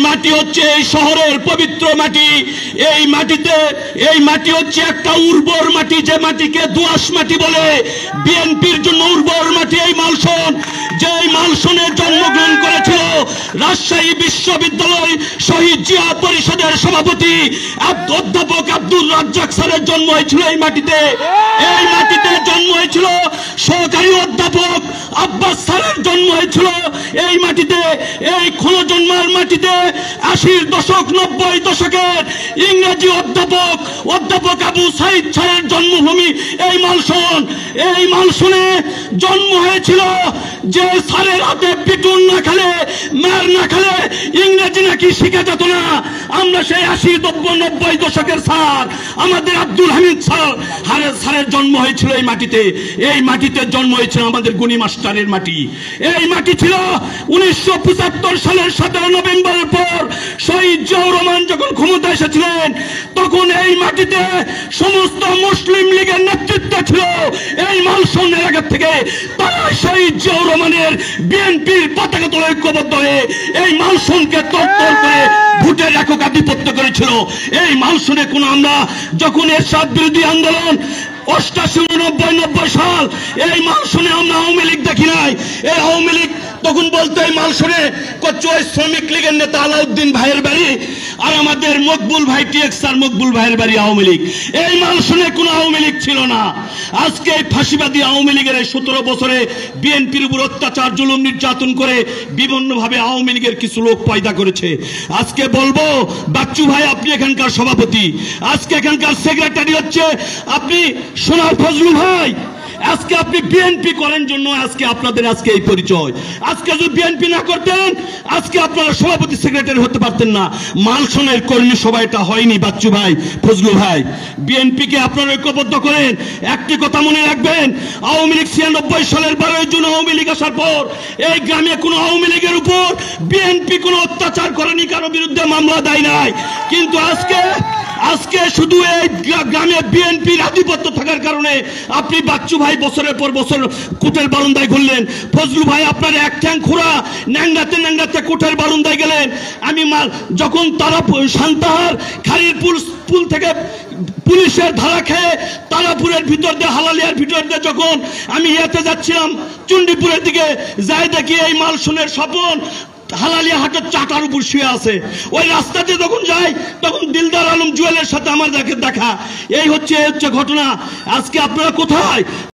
মাটি হচ্ছে এই শহরের পবিত্র মাটি। এই মাটি হচ্ছে একটা উর্বর মাটি, যে মাটিকে দোআঁশ মাটি বলে। বিএনপির জন্য উর্বর মাটি এই মালসন। যে মালসনে জন্মগ্রহণ করেছিল রাজশাহী বিশ্ববিদ্যালয় শহীদ জিয়া পরিষদের সভাপতি অধ্যাপক আব্দুর রাজ্জাক স্যারের জন্ম হয়েছিল এই মাটিতে। এই মাটিতে জন্ম হয়েছিল সহকারী অধ্যাপক আব্বাস স্যারের জন্ম হয়েছিল এই মাটিতে। এই খোলজন্মার মাটিতে 80-র দশক 90 দশকের ইংরেজি অধ্যাপক আবু সাইদ স্যারের জন্মভূমি এই মালসন। এই মালসনে জন্ম হয়েছিল যে স্যারের হাতে পিটুন না খেলে, মার না খেলে ইংরেজি নাকি শিখা যেত না। আমরা সেই 80-90 দশকের স্যার আমাদের আব্দুল হামিদ স্যারের জন্ম হয়েছিল এই মাটিতে। এই মাটিতে জন্ম হয়েছিল আমাদের গুণী মাস্টারের মাটি। এই মাটি ছিল 1975 সালের 17 নভেম্বরের পর শহীদ জিয়াউর রহমান যখন ক্ষমতা এসেছিলেন, তখন এই মাটিতে সমস্ত মুসলিম লীগের নেতৃত্ব ছিল এই মালসন এলাকা থেকে। তারা শহীদ জিয়াউর রহমানের বিএনপির পতাকা তলে ঐক্যবদ্ধ হয়ে এই মালসনকে তরতর করে ভোটের একক আধিপত্য করেছিল। এই মালসনে কোন আমরা যখন এরশাদ বিরোধী আন্দোলন 88-90 সাল, এই মালসনে আমরা আওয়ামী লীগ দেখি নাই। এই আওয়ামী লীগ তখন বলতো এই মালসনে শ্রমিক লীগের নেতা আলাউদ্দিন ভাইয়ের বাড়ি আর আমাদের মকবুল ভাই টিএক্সআর মকবুল ভাইয়ের বাড়ি আওয়ামী লীগ। এই মালসনে কোন আওয়ামী লীগ ছিল না। আজকে এই ফাঁসিবাদী আওয়ামী লীগের 17 বছরে বিএনপির উপর অত্যাচার জুলুম নির্যাতন করে বিভিন্নভাবে আওয়ামী লীগের কিছু লোক পয়দা করেছে। আজকে বলবো বাচ্চু ভাই আপনি এখানকার সভাপতি, আজকে এখানকার সেক্রেটারি হচ্ছে আপনি সোনার ফজলু ভাই। আজকে আপনি বিএনপি করেন জন্য আজকে আপনাদের আজকে এই পরিচয়। আজকে যদি বিএনপি না করতেন আজকে আপনারা সভাপতি সেক্রেটারি হতে পারতেন না। মালসনের কর্মী সভাটা হয়নি বাচ্চু ভাই, ফজলু ভাই। বিএনপিকে আপনারা ঐক্যবদ্ধ করেন। একটি কথা মনে রাখবেন, আওয়ামী লীগ 96 সালের 12 জুন আওয়ামী লীগ আসার পর এই গ্রামে কোনো আওয়ামী লীগের উপর বিএনপি কোনো অত্যাচার করেনি, কারো বিরুদ্ধে মামলা দেয় নাই। কিন্তু আজকে শুধু এই গ্রামে বিএনপির আধিপত্য থাকার কারণে আপনি বাচ্চু ভাই বছরের পর বছর কোটের বারান্দায় ঘুরলেন। ফজলু ভাই আপনার এক ঠ্যাং খোঁড়া ন্যাংরাতে কোটের বারান্দায় গেলেন। আমি যখন তারা সান্তাহার খালির পুল থেকে পুলিশের ধারা খেয়ে তারাপুরের ভিতর দিয়ে হালালিয়ার ভিতর দিয়ে যখন আমি ইয়েতে যাচ্ছিলাম চণ্ডীপুরের দিকে, যাই দেখি এই মালসনের স্বপন হালালিয়া হাটের চাটার উপর শুয়ে আছে। ওই রাস্তাতে যখন যাই তখন দিলদার আলম জুয়েলের সাথে আমার দেখা। এই হচ্ছে ঘটনা। আজকে আপনারা কোথায়?